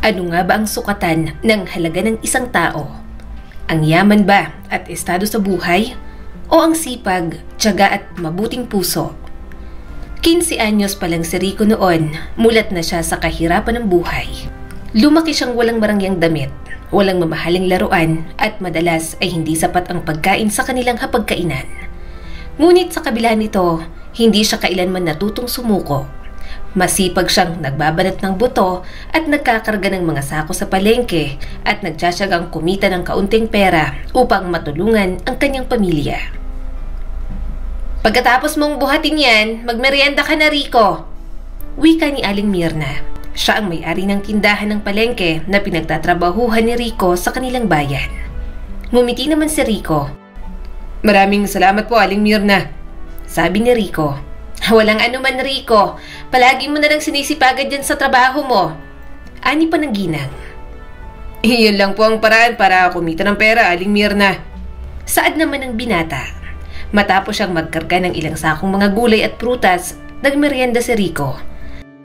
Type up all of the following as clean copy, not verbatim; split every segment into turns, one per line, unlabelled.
Ano nga ba ang sukatan ng halaga ng isang tao? Ang yaman ba at estado sa buhay? O ang sipag, tiyaga at mabuting puso? 15 anyos pa lang si Rico noon, mulat na siya sa kahirapan ng buhay. Lumaki siyang walang marangyang damit, walang mamahaling laruan at madalas ay hindi sapat ang pagkain sa kanilang hapagkainan. Ngunit sa kabila nito, hindi siya kailanman natutong sumuko. Masipag siyang nagbabanat ng buto at nagkakarga ng mga sako sa palengke at nagtsatsagang kumita ng kaunting pera upang matulungan ang kanyang pamilya. "Pagkatapos mong buhatin yan, magmerienda ka na, Rico," wika ni Aling Mirna. Siya ang may-ari ng tindahan ng palengke na pinagtatrabahuhan ni Rico sa kanilang bayan. Ngumiti naman si Rico. "Maraming salamat po, Aling Mirna," sabi ni Rico. "Walang anuman, Rico. Palagi mo na lang sinisipagan dyan sa trabaho mo," ani pa ng ginang. "Iyon lang po ang paraan para kumita ng pera, Aling Mirna," saad naman ng binata. Matapos siyang magkarga ng ilang sakong mga gulay at prutas, nagmerienda si Rico.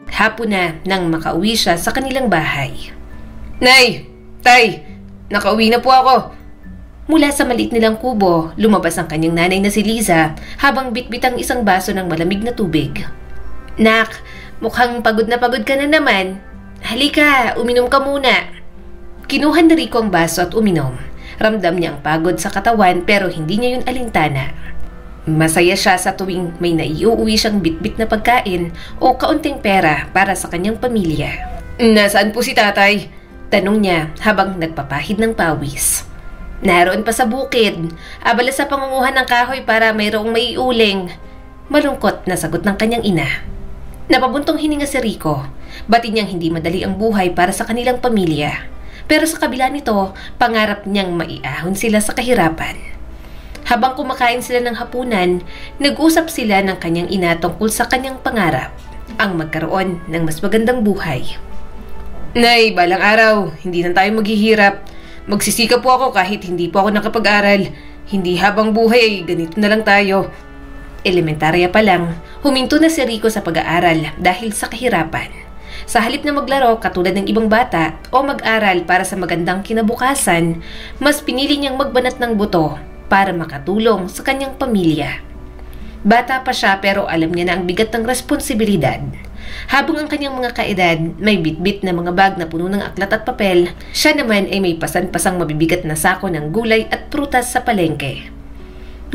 Hapon na nang makauwi siya sa kanilang bahay. "Nay! Tay! Nakauwi na po ako." Mula sa maliit nilang kubo, lumabas ang kanyang nanay na si Liza habang bitbit ang isang baso ng malamig na tubig. "Nak, mukhang pagod ka na naman. Halika, uminom ka muna." Kinuha ni Rico ang baso at uminom. Ramdam niya ang pagod sa katawan pero hindi niya yun alintana. Masaya siya sa tuwing may naiuuwi siyang bitbit na pagkain o kaunting pera para sa kanyang pamilya. "Nasaan po si tatay?" tanong niya habang nagpapahid ng pawis. "Naroon pa sa bukid. Abala sa pangunguhan ng kahoy para mayroong maiuling," malungkot na sagot ng kanyang ina. Napabuntong hininga si Rico. Batid niyang hindi madali ang buhay para sa kanilang pamilya. Pero sa kabila nito, pangarap niyang maiahon sila sa kahirapan. Habang kumakain sila ng hapunan, nag-usap sila ng kanyang ina tungkol sa kanyang pangarap, ang magkaroon ng mas magandang buhay. "Nay, balang araw, hindi na tayo maghihirap. Magsisikap po ako kahit hindi po ako nakapag-aral. Hindi habang buhay ay ganito na lang tayo." Elementarya pa lang, huminto na si Rico sa pag-aaral dahil sa kahirapan. Sa halip na maglaro katulad ng ibang bata o mag-aral para sa magandang kinabukasan, mas pinili niyang magbanat ng buto para makatulong sa kanyang pamilya. Bata pa siya pero alam niya na ang bigat ng responsibilidad. Habang ang kanyang mga kaedad may bitbit na mga bag na puno ng aklat at papel, siya naman ay may pasan-pasang mabibigat na sako ng gulay at prutas sa palengke.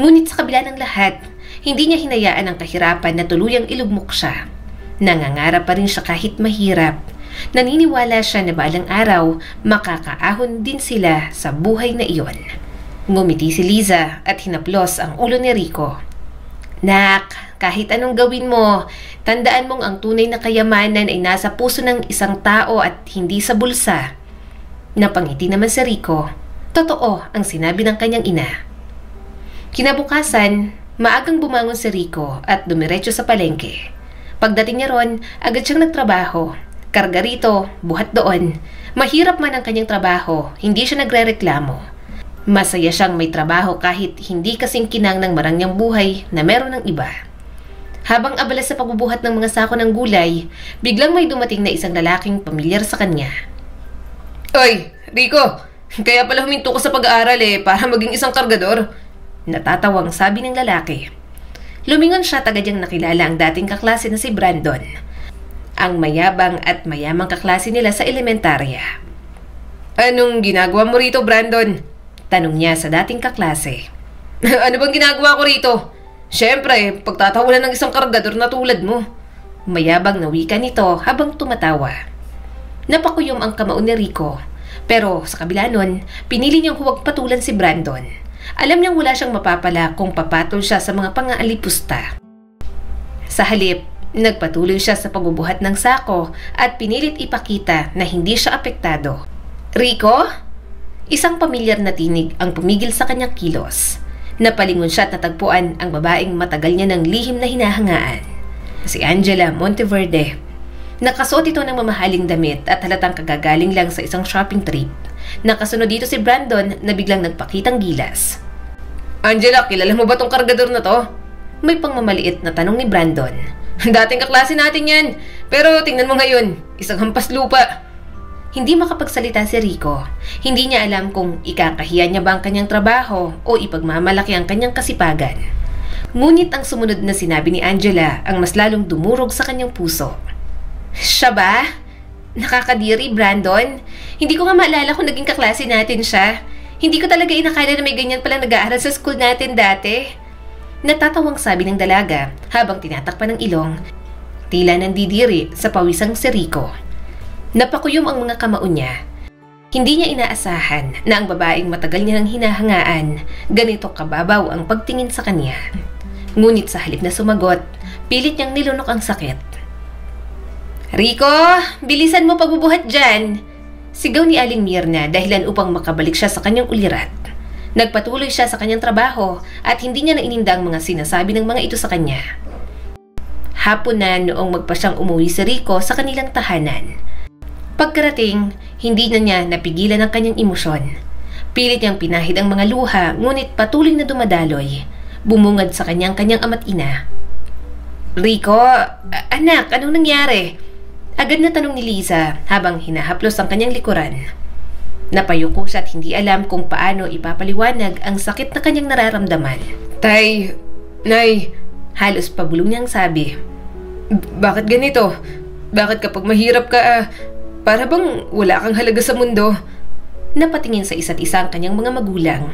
Ngunit sa kabila ng lahat, hindi niya hinayaan ang kahirapan na tuluyang ilugmok siya. Nangangarap pa rin siya kahit mahirap. Naniniwala siya na balang araw makakaahon din sila sa buhay na iyon. Ngumiti si Liza at hinaplos ang ulo ni Rico. "Nak, kahit anong gawin mo, tandaan mong ang tunay na kayamanan ay nasa puso ng isang tao at hindi sa bulsa." Napangiti naman si Rico. Totoo ang sinabi ng kanyang ina. Kinabukasan, maagang bumangon si Rico at dumiretso sa palengke. Pagdating niya ron, agad siyang nagtrabaho. Karga rito, buhat doon. Mahirap man ang kanyang trabaho, hindi siya nagrereklamo. Masaya siyang may trabaho kahit hindi kasing kinang ng marangyang buhay na meron ng iba. Habang abala sa pagbubuhat ng mga sako ng gulay, biglang may dumating na isang lalaking pamilyar sa kanya. "Oy, Rico! Kaya pala huminto ko sa pag-aaral para maging isang kargador," natatawang sabi ng lalaki. Lumingon siya tagadyang nakilala ang dating kaklase na si Brandon. Ang mayabang at mayamang kaklase nila sa elementarya. "Anong ginagawa mo rito, Brandon?" tanong niya sa dating kaklase. "Ano bang ginagawa ko rito? Siyempre, pagtatawanan ng isang kargador na tulad mo." Mayabang na wika nito habang tumatawa. Napakuyom ang kamao ni Rico. Pero sa kabila nun, pinili niyang huwag patulan si Brandon. Alam niyang wala siyang mapapala kung papatol siya sa mga pang-aalipusta. Sa halip, nagpatuloy siya sa pagbubuhat ng sako at pinilit ipakita na hindi siya apektado. "Rico?" Isang pamilyar na tinig ang pumigil sa kanyang kilos. Napalingon siya at natagpuan ang babaeng matagal niya ng lihim na hinahangaan. Si Angela Monteverde. Nakasuot ito ng mamahaling damit at halatang kagagaling lang sa isang shopping trip. Nakasunod dito si Brandon na biglang nagpakitang gilas. "Angela, kilala mo ba tong kargador na to?" May pangmamaliit na tanong ni Brandon. "Dating kaklase natin yan, pero tingnan mo ngayon, isang hampas lupa." Hindi makapagsalita si Rico. Hindi niya alam kung ikakahiya niya ba ang kanyang trabaho o ipagmamalaki ang kanyang kasipagan. Ngunit ang sumunod na sinabi ni Angela ang mas lalong dumurog sa kanyang puso. Siya ba? Nakakadiri, Brandon. Hindi ko nga maalala kung naging kaklase natin siya. Hindi ko talaga inakala na may ganyan palang nag-aaral sa school natin dati. Natatawang sabi ng dalaga habang tinatakpan ng ilong. Tila nandidiri sa pawisang si Rico. Napakuyom ang mga kamao niya. Hindi niya inaasahan na ang babaeng matagal niya nang hinahangaan, ganito kababaw ang pagtingin sa kanya. Ngunit sa halip na sumagot, pilit niyang nilunok ang sakit. Rico, bilisan mo pagbubuhat dyan! Sigaw ni Aling Mirna dahilan upang makabalik siya sa kanyang ulirat. Nagpatuloy siya sa kanyang trabaho at hindi niya naininda ang mga sinasabi ng mga ito sa kanya. Hapon na noong magpa siyang umuwi si Rico sa kanilang tahanan. Pagkarating, hindi na niya napigilan ang kanyang emosyon. Pilit niyang pinahid ang mga luha, ngunit patuloy na dumadaloy. Bumungad sa kanyang ama't ina. Rico, anak, anong nangyari? Agad na tanong ni Liza habang hinahaplos ang kanyang likuran. Napayuko siya at hindi alam kung paano ipapaliwanag ang sakit na kanyang nararamdaman. Tay, Nay, halos pabulong niyang sabi. Bakit ganito? Bakit kapag mahirap ka, para bang wala kang halaga sa mundo? Napatingin sa isa't isa ang kanyang mga magulang.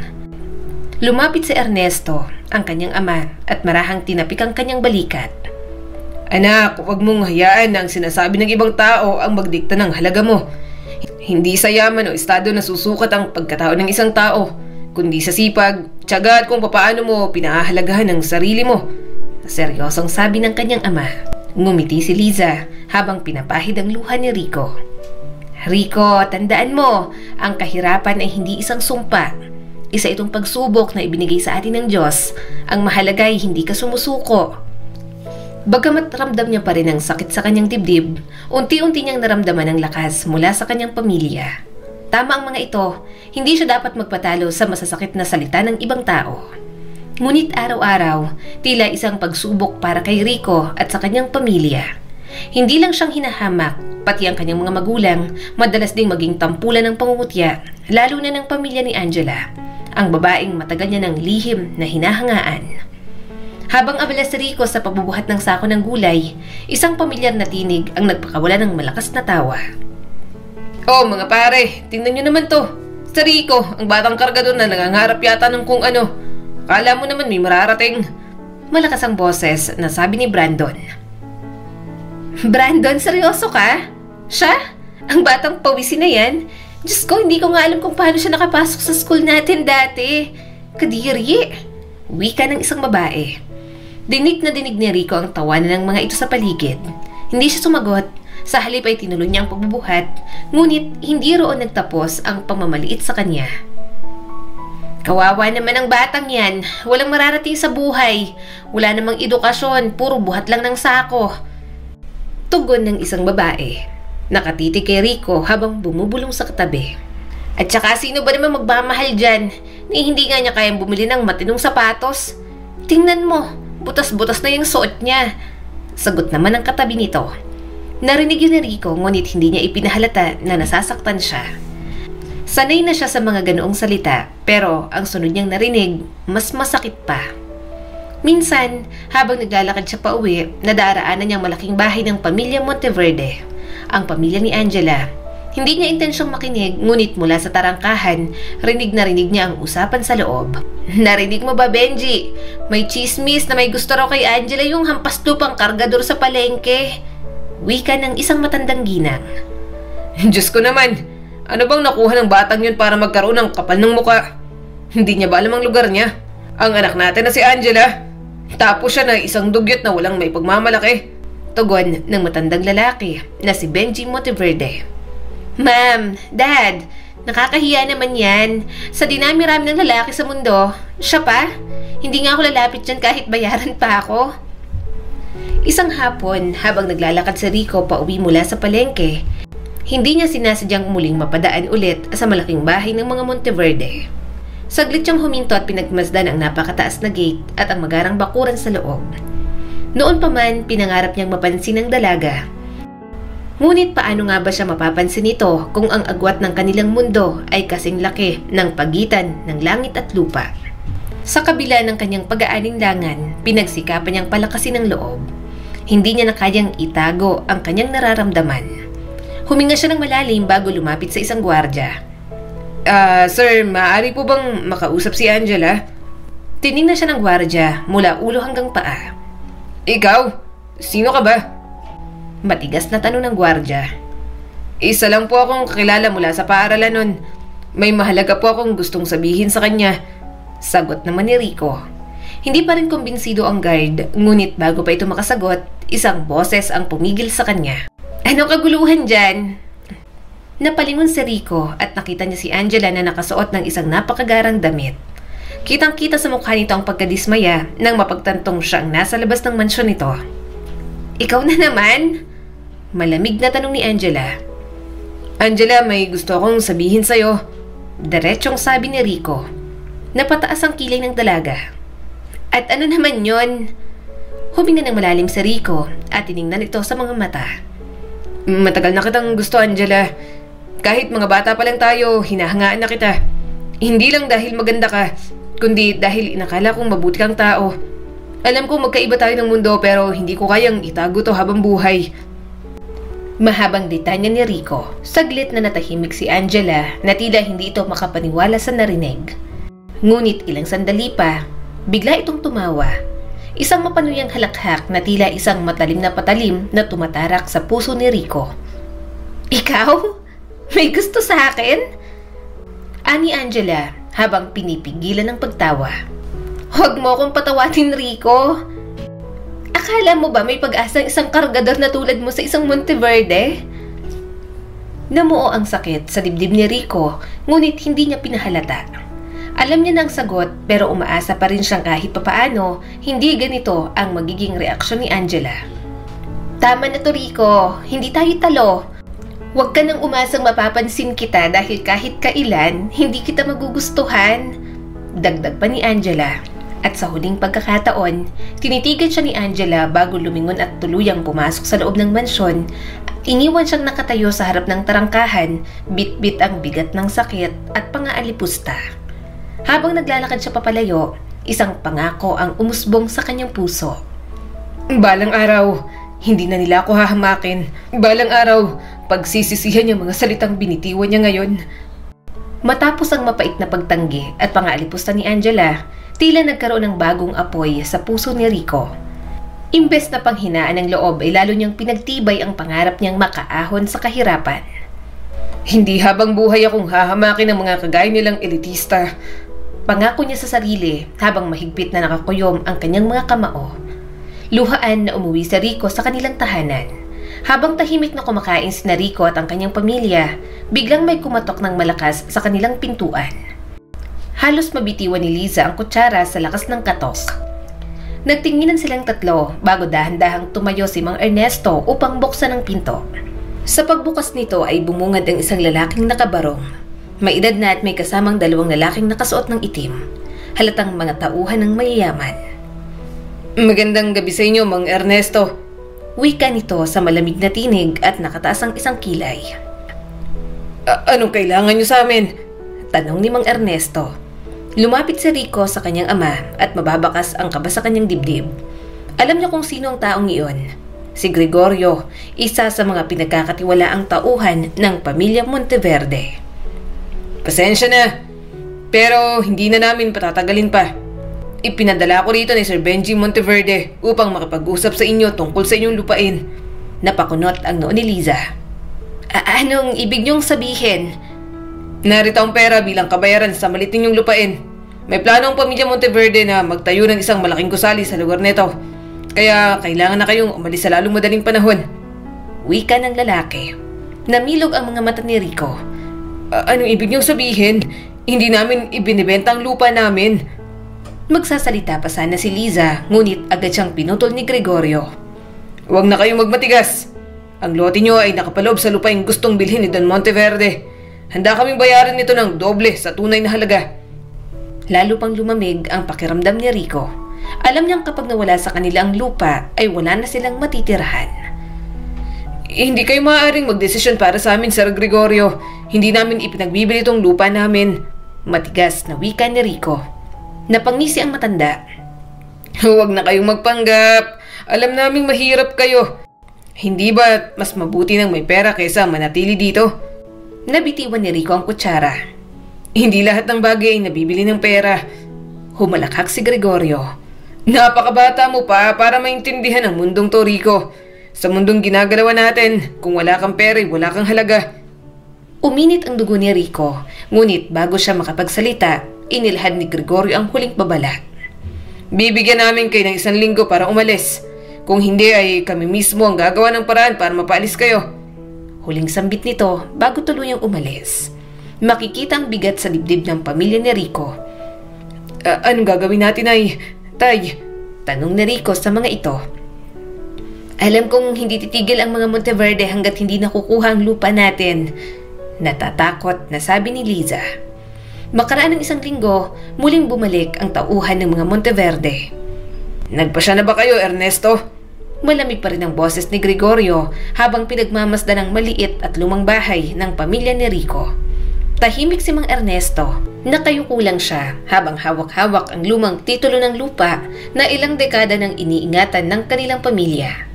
Lumapit si Ernesto, ang kanyang ama, at marahang tinapik ang kanyang balikat. Anak, huwag mong hayaan na ang sinasabi ng ibang tao ang magdikta ng halaga mo. Hindi sa yaman o estado na susukat ang pagkatao ng isang tao, kundi sa sipag, tiyaga at kung papaano mo pinahahalagahan ang sarili mo. Seryosong sabi ng kanyang ama. Ngumiti si Liza habang pinapahid ang luha ni Rico. Rico, tandaan mo, ang kahirapan ay hindi isang sumpa. Isa itong pagsubok na ibinigay sa atin ng Diyos. Ang mahalaga ay hindi ka sumusuko. Bagamat ramdam niya pa rin ang sakit sa kanyang dibdib, unti-unti niyang naramdaman ang lakas mula sa kanyang pamilya. Tama ang mga ito, hindi siya dapat magpatalo sa masasakit na salita ng ibang tao. Ngunit araw-araw, tila isang pagsubok para kay Rico at sa kanyang pamilya. Hindi lang siyang hinahamak, pati ang kanyang mga magulang, madalas ding maging tampulan ng pangungutya, lalo na ng pamilya ni Angela, ang babaeng matagal niya ng lihim na hinahangaan. Habang abala si Rico sa pagbubuhat ng sako ng gulay, isang pamilyar na tinig ang nagpakawala ng malakas na tawa. Oh mga pare, tingnan niyo naman to. Si Rico, ang batang kargador na nangangarap yata ng kung ano. Kala mo naman may mararating. Malakas ang boses na sabi ni Brandon. Brandon, seryoso ka? Siya? Ang batang pawisin na yan? Diyos ko, hindi ko nga alam kung paano siya nakapasok sa school natin dati. Kadiri. Wika ng isang babae. Dinig na dinig ni Rico ang tawanan ng mga ito sa paligid. Hindi siya sumagot. Sa halip ay tinuloy niya ang pagbubuhat, ngunit hindi roon nagtapos ang pamamaliit sa kanya. Kawawa naman ang batang yan. Walang mararating sa buhay. Wala namang edukasyon, puro buhat lang ng sako. Tugon ng isang babae. Nakatitig kay Rico habang bumubulong sa katabi. At saka sino ba naman magmamahal dyan? Ni hindi nga niya kayang bumili ng matinong sapatos. Tingnan mo, butas-butas na yung suot niya. Sagot naman ng katabi nito. Narinig yun ni Rico, ngunit hindi niya ipinahalata na nasasaktan siya. Sanay na siya sa mga ganoong salita, pero ang sunod niyang narinig, mas masakit pa. Minsan, habang naglalakad siya pa uwi, nadaraanan niyang malaking bahay ng pamilya Monteverde, ang pamilya ni Angela. Hindi niya intensyong makinig, ngunit mula sa tarangkahan, rinig na rinig niya ang usapan sa loob. Narinig mo ba, Benji? May chismis na may gusto raw kay Angela yung hampas lupang kargador sa palengke. Wika ng isang matandang ginang. Diyos ko naman, ano bang nakuha ng batang yun para magkaroon ng kapal ng muka? Hindi niya ba alam ang lugar niya? Ang anak natin na si Angela. Tapos siya na isang dugyot na walang may pagmamalaki. Tugon ng matandang lalaki na si Benji Monteverde. Ma'am, Dad, nakakahiya naman yan. Sa dinami-rami ng lalaki sa mundo, siya pa? Hindi nga ako lalapit dyan kahit bayaran pa ako. Isang hapon, habang naglalakad si Rico pauwi mula sa palengke, hindi niya sinasadyang muling mapadaan ulit sa malaking bahay ng mga Monteverde. Saglit siyang huminto at pinagmasdan ang napakataas na gate at ang magarang bakuran sa loob. Noon pa man, pinangarap niyang mapansin ang dalaga. Ngunit paano nga ba siya mapapansin nito kung ang agwat ng kanilang mundo ay kasing laki ng pagitan ng langit at lupa? Sa kabila ng kanyang pag-aalinlangan, pinagsikapan niyang palakasin ang loob. Hindi niya na kayang itago ang kanyang nararamdaman. Huminga siya ng malalim bago lumapit sa isang gwardya. Sir, maaari po bang makausap si Angela? Tiningnan siya ng gwardya mula ulo hanggang paa. Ikaw? Sino ka ba? Matigas na tanong ng gwardya. Isa lang po akong kakilala mula sa paaralan nun. May mahalaga po akong gustong sabihin sa kanya. Sagot naman ni Rico. Hindi pa rin kumbinsido ang guard, ngunit bago pa ito makasagot, isang boses ang pumigil sa kanya. Anong kaguluhan dyan? Napalingon si Rico at nakita niya si Angela na nakasuot ng isang napakagarang damit. Kitang-kita sa mukha nito ang pagkadismaya nang mapagtantong siya ang nasa labas ng mansyon nito. Ikaw na naman? Malamig na tanong ni Angela. Angela, may gusto akong sabihin sa'yo. Diretsyong sabi ni Rico. Napataas ang kilay ng dalaga. At ano naman yon? Huminga ng malalim si Rico at tiningnan ito sa mga mata. Matagal na kitang gusto, Angela. Kahit mga bata pa lang tayo, hinahangaan na kita. Hindi lang dahil maganda ka, kundi dahil inakala kong mabuti kang tao. Alam ko magkaiba tayo ng mundo pero hindi ko kayang itago to habang buhay. Mahabang litanya ni Rico. Saglit na natahimik si Angela na tila hindi ito makapaniwala sa narinig. Ngunit ilang sandali pa, bigla itong tumawa. Isang mapanuyang halakhak na tila isang matalim na patalim na tumatarak sa puso ni Rico. Ikaw? May gusto sa akin? Ani Angela habang pinipigilan ng pagtawa. Huwag mo akong patawatin, Rico. Akala mo ba may pag-asang isang kargador na tulad mo sa isang Monteverde? Namuo ang sakit sa dibdib ni Rico, ngunit hindi niya pinahalata. Alam niya na ang sagot pero umaasa pa rin siyang kahit papaano hindi ganito ang magiging reaksyon ni Angela. Tama na to, Rico. Hindi tayo talo. Huwag ka nang umasang mapapansin kita dahil kahit kailan hindi kita magugustuhan. Dagdag pa ni Angela. At sa huling pagkakataon, tinitigan siya ni Angela bago lumingon at tuluyang pumasok sa loob ng mansyon. Iniwan siyang nakatayo sa harap ng tarangkahan, bit-bit ang bigat ng sakit at pangaalipusta. Habang naglalakad siya papalayo, isang pangako ang umusbong sa kanyang puso. Balang araw, hindi na nila ako hahamakin. Balang araw, pagsisisihan yung mga salitang binitiwan niya ngayon. Matapos ang mapait na pagtanggi at pangaalipusta ni Angela, tila nagkaroon ng bagong apoy sa puso ni Rico. Imbes na panghinaan ng loob ay lalo niyang pinagtibay ang pangarap niyang makaahon sa kahirapan. Hindi habang buhay akong hahamakin ng mga kagaya nilang elitista. Pangako niya sa sarili habang mahigpit na nakakuyom ang kanyang mga kamao. Luhaan na umuwi si Rico sa kanilang tahanan. Habang tahimik na kumakain si Rico at ang kanyang pamilya, biglang may kumatok ng malakas sa kanilang pintuan. Halos mabitiwan ni Liza ang kutsara sa lakas ng katok. Nagtinginan silang tatlo bago dahan-dahang tumayo si Mang Ernesto upang buksan ang pinto. Sa pagbukas nito ay bumungad ang isang lalaking nakabarong. May edad na at may kasamang dalawang lalaking nakasuot ng itim. Halatang mga tauhan ng mayayaman. Magandang gabi sa inyo, Mang Ernesto. Wika nito sa malamig na tinig at nakataas ang isang kilay. Anong kailangan niyo sa amin? Tanong ni Mang Ernesto. Lumapit si Rico sa kanyang ama at mababakas ang kaba sa kanyang dibdib. Alam niya kung sino ang taong iyon. Si Gregorio, isa sa mga pinagkakatiwalaang tauhan ng pamilya Monteverde. Pasensya na, pero hindi na namin patatagalin pa. Ipinadala ko rito ni Sir Benji Monteverde upang makapag-usap sa inyo tungkol sa inyong lupain. Napakunot ang noo ni Liza. Anong ibig niyong sabihin? Narito ang pera bilang kabayaran sa malit ninyong lupain. May plano ang pamilya Monteverde na magtayo ng isang malaking gusali sa lugar nito. Kaya kailangan na kayong umalis sa lalong madaling panahon. Wika ng lalaki. Namilog ang mga mata ni Rico. Anong ibig niyong sabihin? Hindi namin ibinibenta ang lupa namin. Magsasalita pa sana si Liza, ngunit agad siyang pinutol ni Gregorio. Huwag na kayong magmatigas. Ang lote niyo ay nakapaloob sa lupaing gustong bilhin ni Don Monteverde. Handa kaming bayaran nito ng doble sa tunay na halaga. Lalo pang lumamig ang pakiramdam ni Rico. Alam niyang kapag nawala sa kanila ang lupa ay wala na silang matitirahan.
Hindi kayo maaaring magdesisyon para sa amin, Sir Gregorio. Hindi namin ipinagbibili itong lupa namin.
Matigas na wika ni Rico. Napangisi ang matanda.
Huwag na kayong magpanggap. Alam naming mahirap kayo. Hindi ba mas mabuti nang may pera kaysa manatili dito?
Nabitiwan ni Rico ang kutsara.
Hindi lahat ng bagay ay nabibili ng pera.
Humalakhak si Gregorio.
Napakabata mo pa para maintindihan ang mundong to, Rico. Sa mundong ginagalawa natin, kung wala kang pera, wala kang halaga.
Uminit ang dugo ni Rico, ngunit bago siya makapagsalita, inilhad ni Gregorio ang huling babala.
Bibigyan namin kayo ng 1 linggo para umalis. Kung hindi ay kami mismo ang gagawa ng paraan para mapaalis kayo.
Huling sambit nito bago tuluyang umalis. Makikita ang bigat sa dibdib ng pamilya ni Rico.
Anong gagawin natin ay, Tay?
Tanong ni Rico sa mga ito. Alam kong hindi titigil ang mga Monteverde hanggat hindi nakukuha ang lupa natin. Natatakot na sabi ni Liza. Makaraan ng 1 linggo, muling bumalik ang tauhan ng mga Monteverde.
Nagpasya na ba kayo, Ernesto?
Malamig pa rin ang boses ni Gregorio habang pinagmamasdan ang maliit at lumang bahay ng pamilya ni Rico. Tahimik si Mang Ernesto. Nakayuko lang siya habang hawak-hawak ang lumang titulo ng lupa na ilang dekada nang iniingatan ng kanilang pamilya.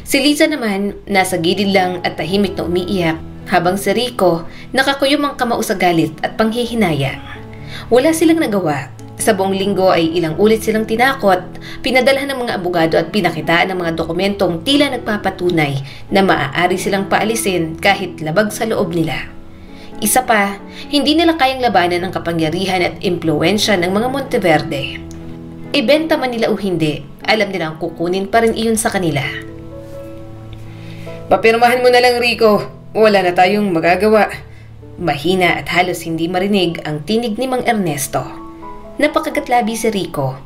Si Liza naman nasa gilid lang at tahimik na umiiyak habang si Rico nakakuyom ang kamao sa galit at panghihinayang. Wala silang nagawa. Sa buong linggo ay ilang ulit silang tinakot, pinadalhan ng mga abogado at pinakitaan ng mga dokumentong tila nagpapatunay na maaari silang paalisin kahit labag sa loob nila. Isa pa, hindi nila kayang labanan ang kapangyarihan at impluwensya ng mga Monteverde. Ibenta man nila o hindi, alam nilang kukunin pa rin iyon sa kanila.
Papirmahan mo na lang, Rico. Wala na tayong magagawa.
Mahina at halos hindi marinig ang tinig ni Mang Ernesto. Napakagatlabi si Rico.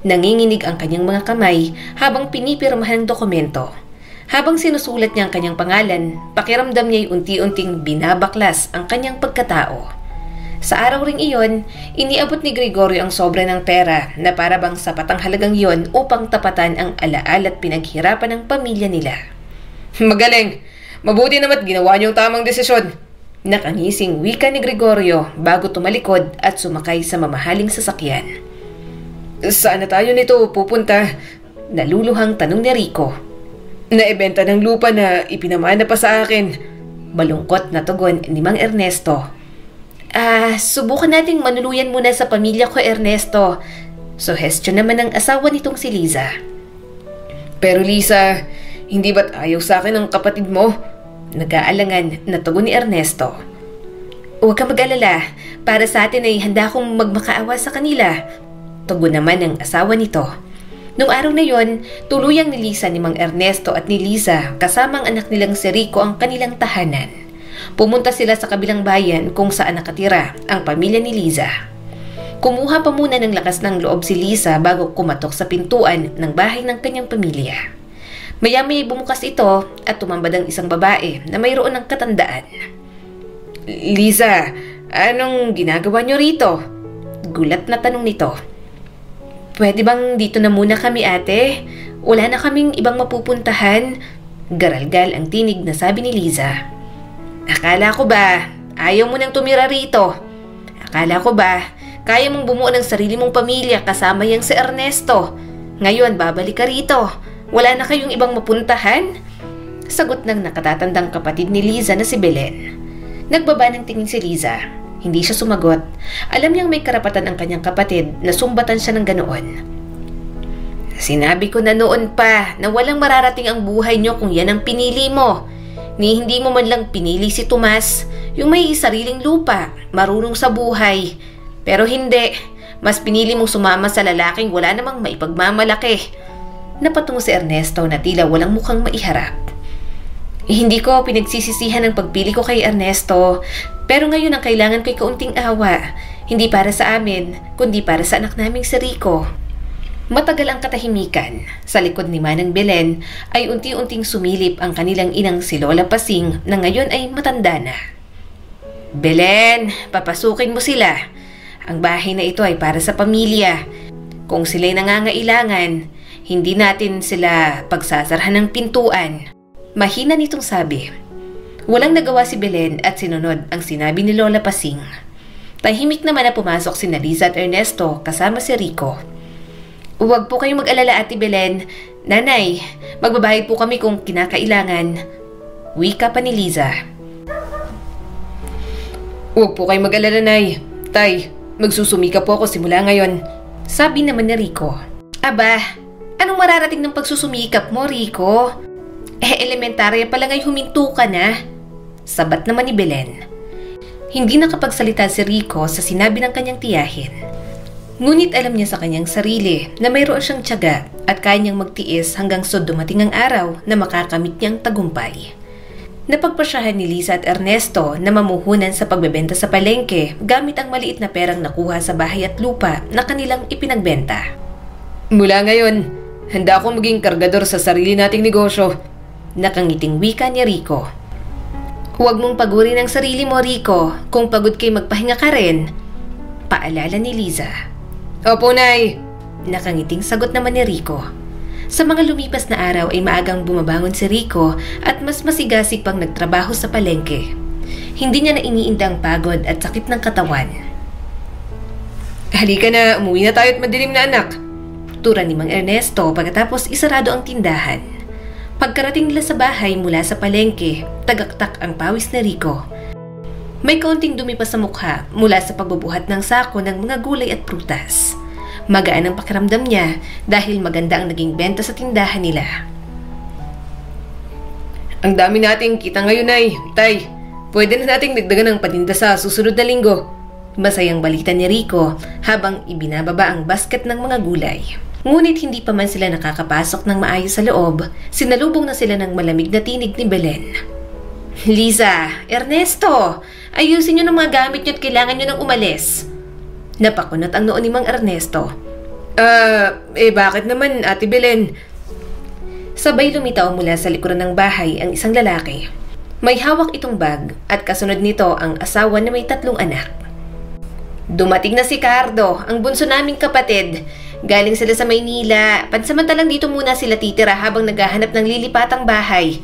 Nanginginig ang kanyang mga kamay habang pinipirmahan ang dokumento. Habang sinusulat niya ang kanyang pangalan, pakiramdam niya ay unti-unting binabaklas ang kanyang pagkatao. Sa araw ring iyon, iniabot ni Gregorio ang sobra ng pera na para bang sapat ang halagang iyon upang tapatan ang alaala at pinaghirapan ng pamilya nila.
Magaling! Mabuti naman ginawa niyo ang tamang desisyon.
Nakangising wika ni Gregorio bago tumalikod at sumakay sa mamahaling sasakyan.
Saan na tayo nito pupunta?
Naluluhang tanong ni Rico.
Naibenta ng lupa na ipinamana pa sa akin.
Malungkot na tugon ni Mang Ernesto. Subukan nating manuluyan muna sa pamilya ko, Ernesto. Suhestyon naman ng asawa nitong si Liza.
Pero Liza, hindi ba't ayaw sa akin ang kapatid mo?
Nag-aalangan na tugon ni Ernesto. Huwag kang mag-alala. Para sa atin ay handa akong magmakaawa sa kanila. Tugon naman ng asawa nito. Noong araw na yon, tuluyang nilisan ni Mang Ernesto at ni Liza kasama ang anak nilang si Rico ang kanilang tahanan. Pumunta sila sa kabilang bayan kung saan nakatira ang pamilya ni Liza. Kumuha pa muna ng lakas ng loob si Liza bago kumatok sa pintuan ng bahay ng kanyang pamilya. Maya-maya bumukas ito at tumambad ang isang babae na mayroon ng katandaan.
Liza, anong ginagawa niyo rito?
Gulat na tanong nito. Pwede bang dito na muna kami, ate? Wala na kaming ibang mapupuntahan. Garalgal ang tinig na sabi ni Liza. Akala ko ba, ayaw mo nang tumira rito? Akala ko ba, kaya mong bumuo ng sarili mong pamilya kasama yang si Ernesto? Ngayon, babalik ka rito. Wala na kayong ibang mapuntahan? Sagot ng nakatatandang kapatid ni Liza na si Belen. Nagbaba ng tingin si Liza. Hindi siya sumagot. Alam niyang may karapatan ang kanyang kapatid na sumbatan siya ng ganoon. Sinabi ko na noon pa na walang mararating ang buhay niyo kung yan ang pinili mo. Ni hindi mo man lang pinili si Tomas, yung may sariling lupa, marunong sa buhay. Pero hindi, mas pinili mong sumama sa lalaking wala namang maipagmamalaki. Napatungo si Ernesto na tila walang mukhang maiharap. Hindi ko pinagsisisihan ang pagpili ko kay Ernesto, pero ngayon ang kailangan ko'y kaunting awa, hindi para sa amin, kundi para sa anak naming si Rico. Matagal ang katahimikan. Sa likod ni Manang Belen ay unti-unting sumilip ang kanilang inang si Lola Pasing na ngayon ay matanda na. Belen, papasukin mo sila. Ang bahay na ito ay para sa pamilya. Kung sila'y nangangailangan, hindi natin sila pagsasarhan ng pintuan. Mahina nitong sabi. Walang nagawa si Belen at sinunod ang sinabi ni Lola Pasing. Tahimik naman na pumasok si Liza at Ernesto kasama si Rico. Huwag po kayong mag-alala, Ate Belen. Nanay, magbabayad po kami kung kinakailangan. Wika pa ni Liza.
Huwag po kayong mag-alala, Nay. Tay, magsusumika po ako simula ngayon.
Sabi naman ni Rico. Aba, anong mararating ng pagsusumikap mo, Rico? Elementarya pala ngay huminto ka na. Sabat naman ni Belen. Hindi nakapagsalita si Rico sa sinabi ng kanyang tiyahin. Ngunit alam niya sa kanyang sarili na mayroon siyang tiyaga at kaya niyang magtiis hanggang sa dumating ang araw na makakamit niyang tagumpay. Napagpasyahan ni Liza at Ernesto na mamuhunan sa pagbebenta sa palengke gamit ang maliit na perang nakuha sa bahay at lupa na kanilang ipinagbenta.
Mula ngayon, handa akong maging kargador sa sarili nating negosyo.
Nakangiting wika ni Rico. Huwag mong pagurin ang sarili mo, Rico. Kung pagod kay magpahinga ka rin. Paalala ni Liza.
Opo, Nay.
Nakangiting sagot naman ni Rico. Sa mga lumipas na araw ay maagang bumabangon si Rico at mas masigasig pang nagtrabaho sa palengke. Hindi niya na iniinda ang pagod at sakit ng katawan.
Halika na, umuwi na tayo at madilim na, anak.
Tura ni Mang Ernesto pagkatapos isarado ang tindahan. Pagkarating nila sa bahay mula sa palengke, tagaktak ang pawis ni Rico. May kaunting dumi pa sa mukha mula sa pagbubuhat ng sako ng mga gulay at prutas. Magaan ang pakiramdam niya dahil maganda ang naging benta sa tindahan nila.
Ang dami nating kita ngayon, Nay. Tay, pwede na nating dagdagan ng paninda sa susunod na linggo.
Masayang balita ni Rico habang ibinababa ang basket ng mga gulay. Ngunit hindi pa man sila nakakapasok ng maayos sa loob, sinalubong na sila ng malamig na tinig ni Belen. Liza, Ernesto, ayusin niyo ng mga gamit niyo at kailangan niyo nang umalis. Napakunot ang noon ni Mang Ernesto.
Bakit naman, Ate Belen?
Sabay lumitaw mula sa likuran ng bahay ang isang lalaki. May hawak itong bag at kasunod nito ang asawa na may 3 anak. Dumating na si Cardo, ang bunso naming kapatid. Galing sila sa Maynila. Pansamantalang dito muna sila titira habang naghahanap ng lilipatang bahay.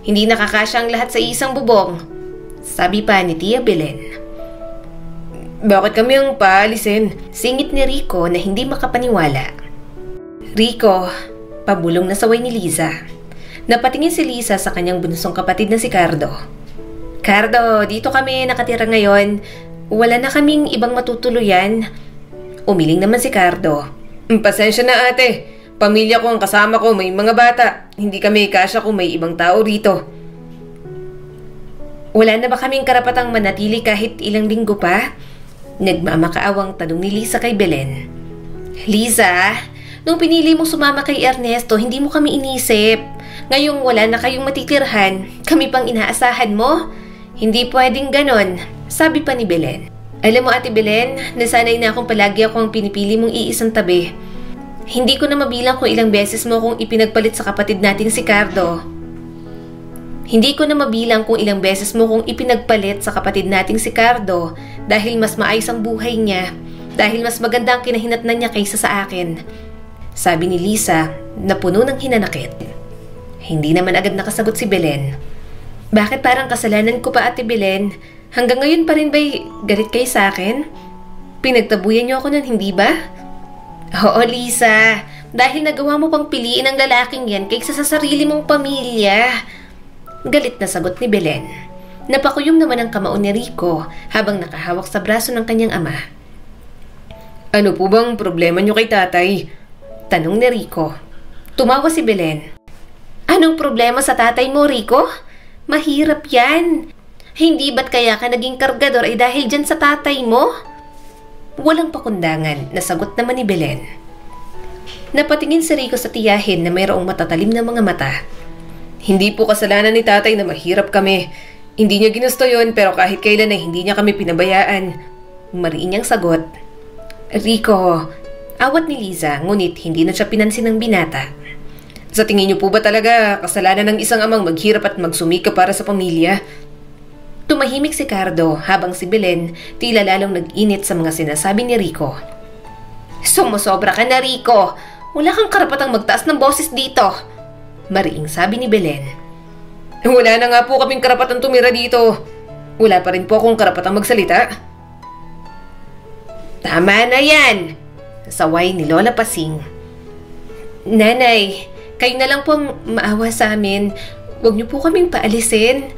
Hindi nakakasya ang lahat sa isang bubong. Sabi pa ni Tia Belen.
Bakit kami ang paalisin?
Singit ni Rico na hindi makapaniwala. Rico, pabulong na saway ni Liza. Napatingin si Liza sa kanyang bunsong kapatid na si Cardo. Cardo, dito kami nakatira ngayon. Wala na kaming ibang matutuluyan. Umiling naman si Cardo.
Pasensya na, ate. Pamilya ko ang kasama ko, may mga bata. Hindi kami kasya kung may ibang tao rito.
Wala na ba kaming karapatang manatili kahit ilang linggo pa? Nagmamakaawang tanong ni Liza kay Belen. Liza, nung pinili mong sumama kay Ernesto, hindi mo kami inisip. Ngayong wala na kayong matitirhan, kami pang inaasahan mo? Hindi pwedeng ganon, sabi pa ni Belen. Alam mo, Ate Belen, nasanay na akong palagi ako ang pinipili mong iisang tabi. Hindi ko na mabilang kung ilang beses mo akong ipinagpalit sa kapatid nating si Cardo. Hindi ko na mabilang kung ilang beses mo kong ipinagpalit sa kapatid nating si Cardo dahil mas maayos ang buhay niya, dahil mas maganda ang kinahinatnan niya kaysa sa akin. Sabi ni Liza na puno ng hinanakit. Hindi naman agad nakasagot si Belen. Bakit parang kasalanan ko pa, Ate Belen? Hanggang ngayon pa rin ba'y galit kayo sa akin? Pinagtabuyan niyo ako nun, hindi ba? Oo, Liza. Dahil nagawa mo pang piliin ang lalaking yan kaysa sa sarili mong pamilya. Galit na sagot ni Belen. Napakuyom naman ang kamao ni Rico habang nakahawak sa braso ng kanyang ama.
Ano po bang problema niyo kay tatay?
Tanong ni Rico. Tumawa si Belen. Anong problema sa tatay mo, Rico? Mahirap yan. Hindi ba't kaya ka naging kargador ay dahil dyan sa tatay mo? Walang pakundangan na sagot naman ni Belen. Napatingin si Rico sa tiyahin na mayroong matatalim na mga mata.
Hindi po kasalanan ni tatay na mahirap kami. Hindi niya ginusto yun pero kahit kailan ay hindi niya kami pinabayaan.
Mariin niyang sagot. Rico, awat ni Liza ngunit hindi na siya pinansin ng binata.
Sa tingin niyo po ba talaga kasalanan ng isang amang maghirap at magsumika para sa pamilya?
Tumahimik si Cardo habang si Belen tila lalong nag-init sa mga sinasabi ni Rico. Sumusobra ka na, Rico. Wala kang karapatang magtaas ng boses dito. Mariing sabi ni Belen.
Wala na nga po kaming karapatang tumira dito. Wala pa rin po akong karapatang magsalita.
Tama na yan! Saway ni Lola Pasing. Nanay, kayo na lang pong maawa sa amin. Huwag niyo po kaming paalisin.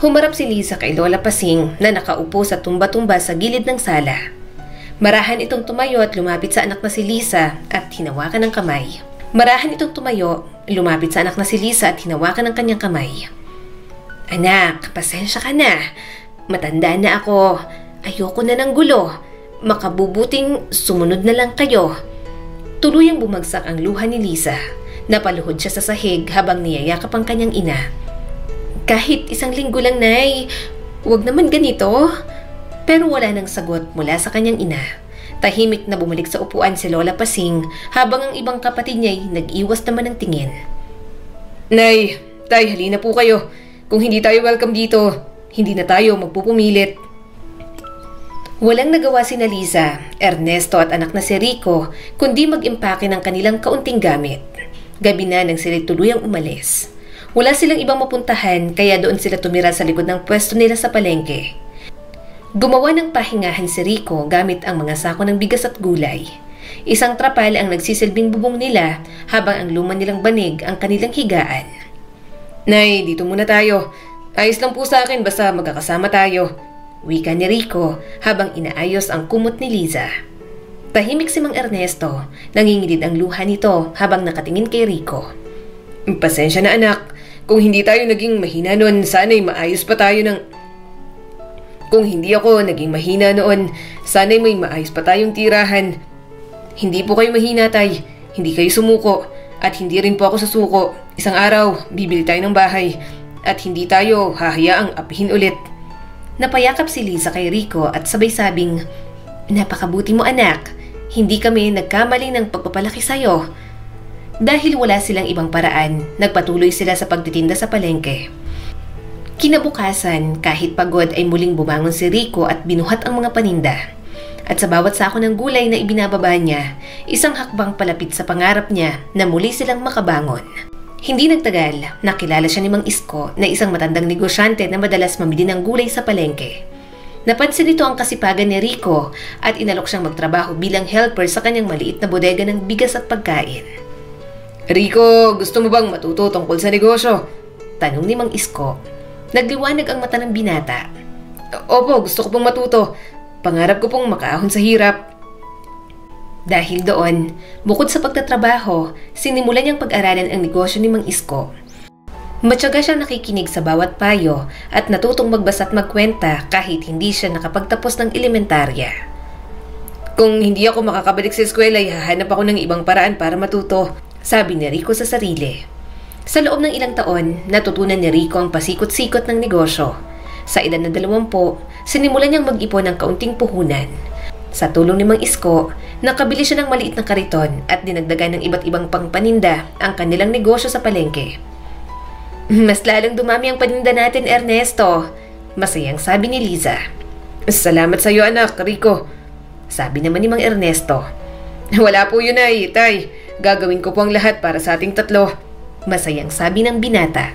Humarap si Liza kay Lola Pasing na nakaupo sa tumba-tumba sa gilid ng sala. Marahan itong tumayo at lumapit sa anak na si Liza at hinawakan ng kamay. ng kanyang kamay. Anak, pasensya ka na. Matanda na ako. Ayoko na ng gulo. Makabubuting sumunod na lang kayo. Tuluyang bumagsak ang luha ni Liza. Napaluhod siya sa sahig habang niyayakap ang kanyang ina. Kahit 1 linggo lang, Nay. Huwag naman ganito. Pero wala nang sagot mula sa kanyang ina. Tahimik na bumalik sa upuan si Lola Pasing habang ang ibang kapatid niya'y nag-iwas naman ng tingin.
Nay, Tay, halina po kayo. Kung hindi tayo welcome dito, hindi na tayo magpupumilit.
Walang nagawa si Liza, Ernesto at anak na si Rico kundi mag-impake ng kanilang kaunting gamit. Gabi na nang sila tuluyang umalis. Wala silang ibang mapuntahan kaya doon sila tumira sa likod ng pwesto nila sa palengke. Gumawa ng pahingahan si Rico gamit ang mga sako ng bigas at gulay. Isang trapal ang nagsisilbing bubong nila habang ang luma nilang banig ang kanilang higaan.
Nay, dito muna tayo. Ayos lang po sa akin basta magkakasama tayo.
Wika ni Rico habang inaayos ang kumot ni Liza. Tahimik si Mang Ernesto, nangingilid ang luha nito habang nakatingin kay Rico.
Pasensya na anak, kung hindi tayo naging mahina noon, sana'y maayos pa tayo ng... Kung hindi ako naging mahina noon, sana'y may maayos pa tayong tirahan. Hindi po kayo mahina, Tay. Hindi kayo sumuko. At hindi rin po ako susuko. Isang araw, bibili tayo ng bahay. At hindi tayo hahayaang apihin ulit.
Napayakap si Liza kay Rico at sabay sabing, Napakabuti mo anak. Hindi kami nagkamali ng pagpapalaki sa'yo. Dahil wala silang ibang paraan, nagpatuloy sila sa pagtitinda sa palengke. Kinabukasan, kahit pagod ay muling bumangon si Rico at binuhat ang mga paninda. At sa bawat sako ng gulay na ibinababa niya, isang hakbang palapit sa pangarap niya na muli silang makabangon. Hindi nagtagal, nakilala siya ni Mang Isko na isang matandang negosyante na madalas mamili ng gulay sa palengke. Napansin nito ang kasipagan ni Rico at inalok siyang magtrabaho bilang helper sa kanyang maliit na bodega ng bigas at pagkain.
Rico, gusto mo bang matuto tungkol sa negosyo?
Tanong ni Mang Isko. Nagliwanag ang mata ng binata.
Opo, gusto ko pong matuto. Pangarap ko pong makaahon sa hirap.
Dahil doon, bukod sa pagtatrabaho, sinimulan niyang pag-aralan ang negosyo ni Mang Isko. Matyaga siyang nakikinig sa bawat payo at natutong magbasa at magkwenta kahit hindi siya nakapagtapos ng elementarya.
Kung hindi ako makakabalik sa eskwela, hahanap ako ng ibang paraan para matuto, sabi ni Rico sa sarili.
Sa loob ng ilang taon, natutunan ni Rico ang pasikot-sikot ng negosyo. Sa edad na 20, sinimulan niyang mag-ipon ng kaunting puhunan. Sa tulong ni Mang Isko, nakabili siya ng maliit na kariton at dinagdagan ng iba't ibang pangpaninda ang kanilang negosyo sa palengke. Mas lalong dumami ang paninda natin, Ernesto. Masayang sabi ni Liza.
Salamat sa iyo anak, Rico.
Sabi naman ni Mang Ernesto.
Wala po yun ay, Tay. Gagawin ko po ang lahat para sa ating tatlo.
Masayang sabi ng binata.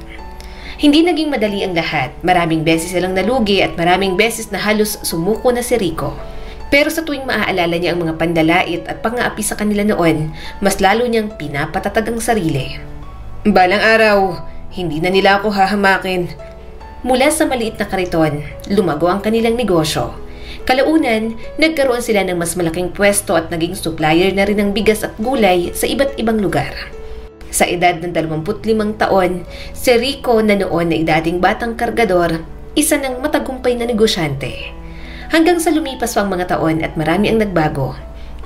Hindi naging madali ang lahat. Maraming beses silang nalugi at maraming beses na halos sumuko na si Rico. Pero sa tuwing maaalala niya ang mga pandalait at pang-aapi sa kanila noon, mas lalo niyang pinapatatag ang sarili.
Balang araw, hindi na nila ako hahamakin.
Mula sa maliit na kariton, lumago ang kanilang negosyo. Kalaunan, nagkaroon sila ng mas malaking pwesto at naging supplier na rin ng bigas at gulay sa iba't ibang lugar. Sa edad ng 25 taon, si Rico na noon ay dating batang kargador, isa ng matagumpay na negosyante. Hanggang sa lumipas pa ang mga taon at marami ang nagbago.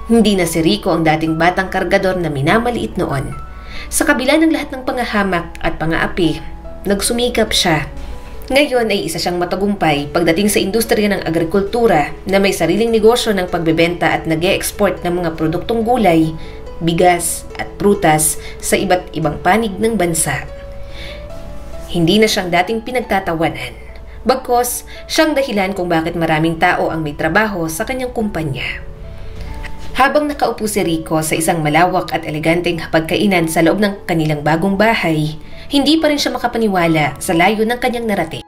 Hindi na si Rico ang dating batang kargador na minamaliit noon. Sa kabila ng lahat ng pangahamak at pangaapi, nagsumikap siya. Ngayon ay isa siyang matagumpay pagdating sa industriya ng agrikultura na may sariling negosyo ng pagbebenta at nag-e-export ng mga produktong gulay, bigas at prutas sa iba't ibang panig ng bansa. Hindi na siyang dating pinagtatawanan. Bagkos, siyang dahilan kung bakit maraming tao ang may trabaho sa kanyang kumpanya. Habang nakaupo si Rico sa isang malawak at eleganteng hapagkainan sa loob ng kanilang bagong bahay, hindi pa rin siya makapaniwala sa layo ng kanyang narating.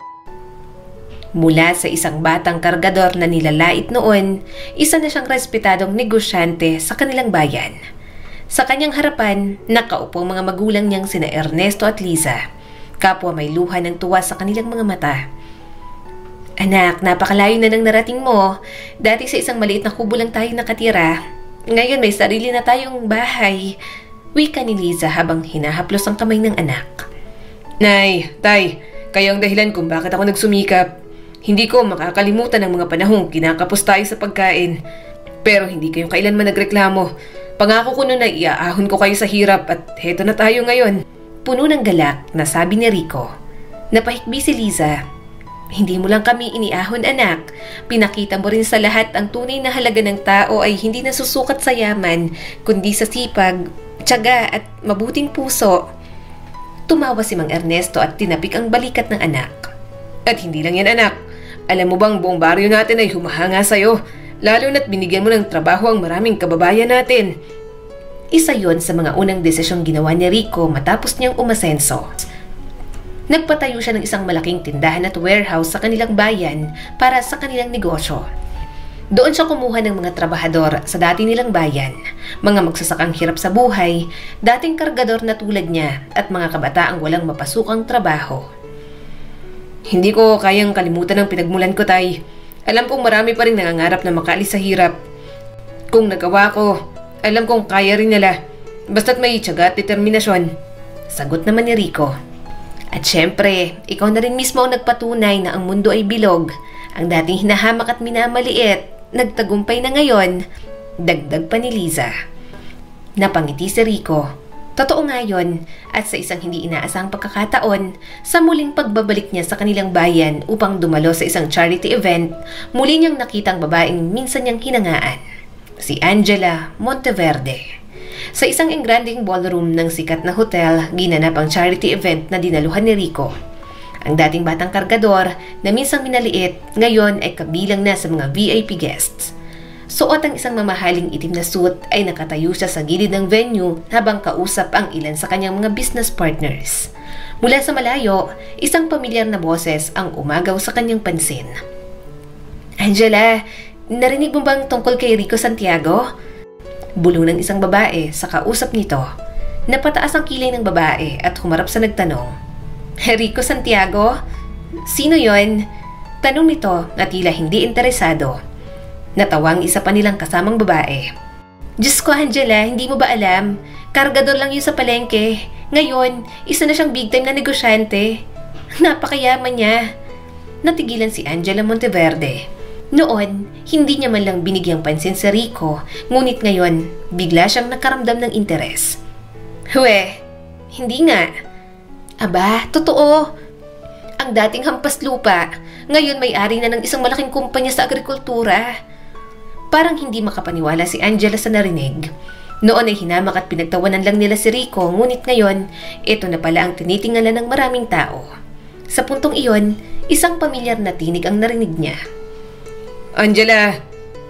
Mula sa isang batang kargador na nilalait noon, isa na siyang respetadong negosyante sa kanilang bayan. Sa kanyang harapan, nakaupo ang mga magulang niyang sina Ernesto at Liza. Kapwa may luha ng tuwa sa kanilang mga mata. Anak, napakalayo na ng narating mo. Dati sa isang maliit na kubo lang tayo nakatira. Ngayon may sarili na tayong bahay. Wika ni Liza habang hinahaplos ang kamay ng anak.
Nay, Tay, kayo ang dahilan kung bakit ako nagsumikap. Hindi ko makakalimutan ang mga panahong kinakapos tayo sa pagkain. Pero hindi kayo kailanman nagreklamo. Pangako ko noon na iaahon ko kayo sa hirap at heto na tayo ngayon.
Puno ng galak na sabi ni Rico. Napahikbi si Liza. Hindi mo lang kami iniahon, anak. Pinakita mo rin sa lahat ang tunay na halaga ng tao ay hindi nasusukat sa yaman, kundi sa sipag, tiyaga at mabuting puso. Tumawa si Mang Ernesto at tinapik ang balikat ng anak.
At hindi lang yan, anak. Alam mo bang buong baryo natin ay humahanga sa'yo, lalo na't binigyan mo ng trabaho ang maraming kababayan natin.
Isa yon sa mga unang desisyong ginawa ni Rico matapos niyang umasenso. Nagpatayo siya ng isang malaking tindahan at warehouse sa kanilang bayan para sa kanilang negosyo. Doon siya kumuha ng mga trabahador sa dati nilang bayan, mga magsasakang hirap sa buhay, dating kargador na tulad niya at mga kabataang walang mapasukang trabaho.
Hindi ko kayang kalimutan ang pinagmulan ko, Tay. Alam kong marami pa rin nangangarap na makaalis sa hirap. Kung nagawa ko, alam kong kaya rin nila. Basta't may tiyaga at determinasyon.
Sagot naman ni Rico. At syempre, ikaw na rin mismo ang nagpatunay na ang mundo ay bilog. Ang dating hinahamak at minamaliit, nagtagumpay na ngayon. Dagdag pa ni Liza. Napangiti si Rico. Totoo nga yun, at sa isang hindi inaasahang pagkakataon, sa muling pagbabalik niya sa kanilang bayan upang dumalo sa isang charity event, muli niyang nakita ang babaeng minsan niyang hinangaan. Si Angela Monteverde. Sa isang engranding ballroom ng sikat na hotel, ginanap ang charity event na dinaluhan ni Rico. Ang dating batang kargador na minsang minaliit, ngayon ay kabilang na sa mga VIP guests. Suot ang isang mamahaling itim na suit ay nakatayo siya sa gilid ng venue habang kausap ang ilan sa kanyang mga business partners. Mula sa malayo, isang pamilyar na boses ang umagaw sa kanyang pansin. Angela, narinig mo bang tungkol kay Rico Santiago? Bulong ng isang babae sa kausap nito. Napataas ang kilay ng babae at humarap sa nagtanong. Rico Santiago? Sino yon? Tanong nito na tila hindi interesado. Natawang isa pa nilang kasamang babae. Diyos ko, Angela, hindi mo ba alam? Kargador lang yun sa palengke. Ngayon, isa na siyang big time na negosyante. Napakayaman niya. Natigilan si Angela Monteverde. Noon, hindi niya man lang binigyang pansin si Rico, ngunit ngayon, bigla siyang nakaramdam ng interes. Hwe, hindi nga. Aba, totoo. Ang dating hampas lupa, ngayon may-ari na ng isang malaking kumpanya sa agrikultura. Parang hindi makapaniwala si Angela sa narinig. Noon ay hinamak at pinagtawanan lang nila si Rico, ngunit ngayon, ito na pala ang tinitingalan ng maraming tao. Sa puntong iyon, isang pamilyar na tinig ang narinig niya.
Angela!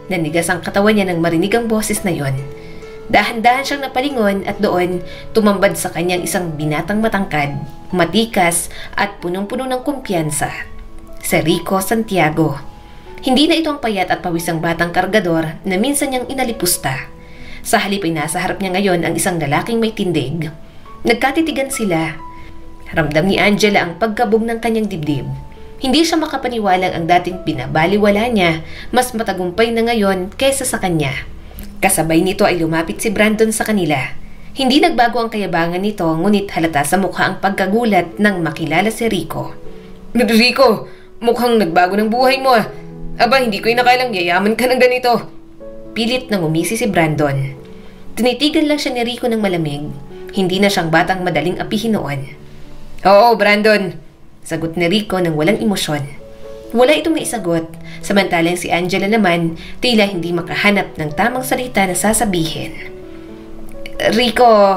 Nanigas ang katawan niya nang marinig ang boses na yon. Dahan-dahan siyang napalingon at doon tumambad sa kanyang isang binatang matangkad, matikas at punong-puno ng kumpiyansa. Si Rico Santiago. Hindi na ito ang payat at pawisang batang kargador na minsan niyang inalipusta. Sa halip ay nasa harap niya ngayon ang isang lalaking may tindig. Nagkatitigan sila. Ramdam ni Angela ang pagkabog ng kanyang dibdib. Hindi siya makapaniwalang ang dating binabaliwala niya mas matagumpay na ngayon kaysa sa kanya. Kasabay nito ay lumapit si Brandon sa kanila. Hindi nagbago ang kayabangan nito, ngunit halata sa mukha ang pagkagulat nang makilala si Rico.
Rico, mukhang nagbago ng buhay mo ah. Aba, hindi ko inakailang yayaman ka ng ganito.
Pilit nang umisi si Brandon. Tinitigan lang siya ni Rico ng malamig. Hindi na siyang batang madaling apihin noon.
Oo, Brandon.
Sagot ni Rico ng walang emosyon. Wala itong naisagot, samantalang si Angela naman tila hindi makahanap ng tamang salita na sasabihin. Rico!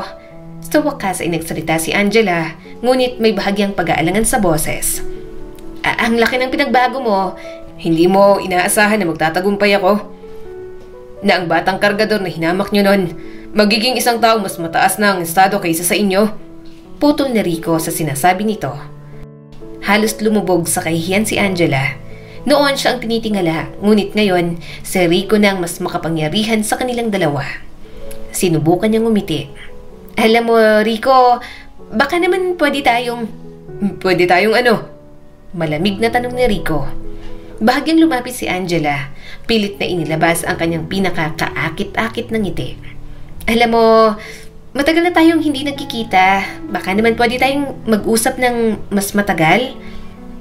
Sa wakas ay nagsalita si Angela, ngunit may bahagyang pag-aalangan sa boses. Ang laki ng pinagbago mo.
Hindi mo inaasahan na magtatagumpay ako? Na ang batang kargador na hinamak nyo nun, magiging isang tao mas mataas na ang estado kaysa sa inyo?
Putol ni Rico sa sinasabi nito. Halos lumubog sa kahihiyan si Angela. Noon siya ang tinitingala, ngunit ngayon si Rico na ang mas makapangyarihan sa kanilang dalawa. Sinubukan niyang ngumiti. Alam mo, Rico, baka naman pwede tayong...
Pwede tayong ano?
Malamig na tanong ni Rico. Bahagyang lumapit si Angela, pilit na inilabas ang kanyang pinaka-kaakit-akit ng ngiti. Alam mo, matagal na tayong hindi nagkikita. Baka naman pwede tayong mag-usap ng mas matagal?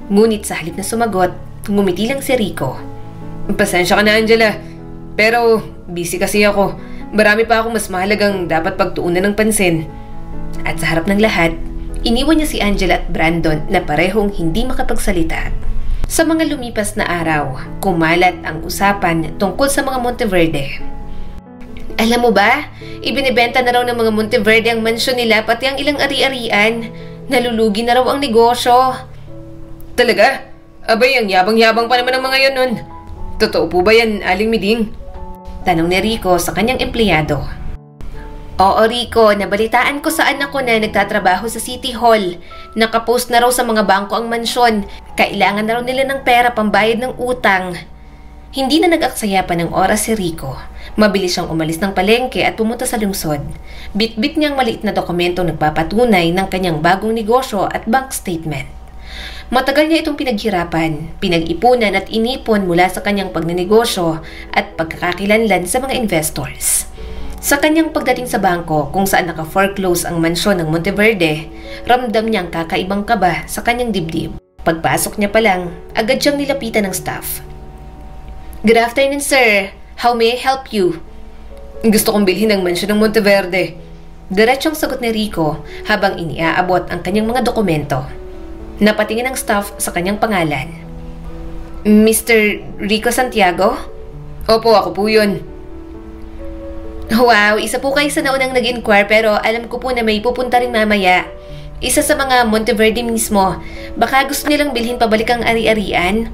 Ngunit sa halip na sumagot, ngumiti lang si Rico.
Pasensya ka na, Angela. Pero busy kasi ako. Marami pa akong mas mahalagang dapat pagtuunan ng pansin.
At sa harap ng lahat, iniwan niya si Angela at Brandon na parehong hindi makapagsalita. Sa mga lumipas na araw, kumalat ang usapan tungkol sa mga Monteverde. Alam mo ba, ibinibenta na raw ng mga Monteverde ang mansyon nila pati ang ilang ari-arian. Nalulugi na raw ang negosyo.
Talaga? Abay, ang yabang-yabang pa naman ng mga yun nun. Totoo po ba yan, Aling Miding?
Tanong ni Rico sa kanyang empleyado. Oo, Rico, nabalitaan ko sa anak ko na nagtatrabaho sa City Hall. Nakapost na raw sa mga bangko ang mansyon. Kailangan na raw nila ng pera pambayad ng utang. Hindi na nag-aksaya pa ng oras si Rico. Mabilis siyang umalis ng palengke at pumunta sa lungsod. Bit-bit niyang maliit na dokumento nagpapatunay ng kanyang bagong negosyo at bank statement. Matagal niya itong pinaghirapan, pinag-ipunan at inipon mula sa kanyang pagnenegosyo at pagkakakilanlan sa mga investors. Sa kanyang pagdating sa bangko kung saan naka-foreclose ang mansyon ng Monteverde, ramdam niyang kakaibang kaba sa kanyang dibdib. Pagpasok niya pa lang, agad siyang nilapitan ng staff. Good afternoon, sir. How may I help you?
Gusto kong bilhin ang mansyon ng Monteverde.
Diretsyong sagot ni Rico habang iniaabot ang kanyang mga dokumento. Napatingin ang staff sa kanyang pangalan. Mr. Rico Santiago?
Opo, ako po yun.
Wow, isa po kayo sa naunang nag-inquire pero alam ko po na may pupunta rin mamaya. Isa sa mga Monteverde mismo. Baka gusto nilang bilhin pabalik ang ari-arian?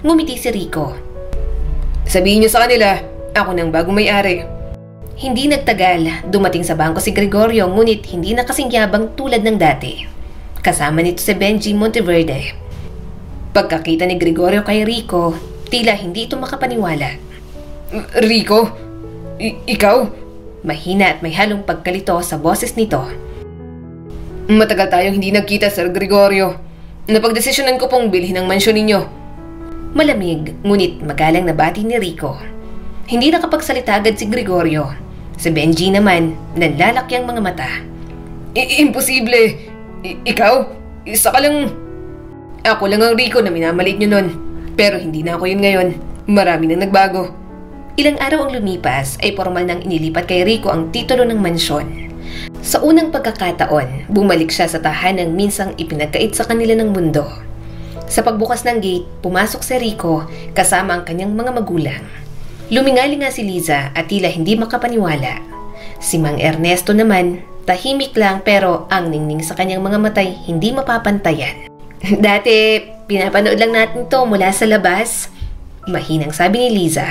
Ngumiti si Rico.
Sabihin niyo sa kanila, ako nang bagong may-ari.
Hindi nagtagal, dumating sa bangko si Gregorio ngunit hindi na kasing yabang tulad ng dati. Kasama nito si Benji Monteverde. Pagkakita ni Gregorio kay Rico, tila hindi ito makapaniwala.
Rico? Ikaw?
Mahina at may halong pagkalito sa boses nito.
Matagal tayong hindi nagkita, Sir Gregorio. Napagdesisyonan ko pong bilhin ang mansyon ninyo.
Malamig, ngunit magalang na bati ni Rico. Hindi nakapagsalita agad si Gregorio. Si Benji naman, nanlalaki ang mga mata.
Imposible! Ikaw? Isa ka lang... Ako lang ang Rico na minamalit nyo nun. Pero hindi na ako yun ngayon. Marami nang nagbago.
Ilang araw ang lumipas ay formal nang inilipat kay Rico ang titulo ng mansyon. Sa unang pagkakataon, bumalik siya sa tahanang minsang ipinagkait sa kanila ng mundo. Sa pagbukas ng gate, pumasok si Rico kasama ang kanyang mga magulang. Lumingali nga si Liza at tila hindi makapaniwala. Si Mang Ernesto naman, tahimik lang pero ang ningning sa kanyang mga matay hindi mapapantayan. Dati, pinapanood lang natin to mula sa labas. Mahinang sabi ni Liza.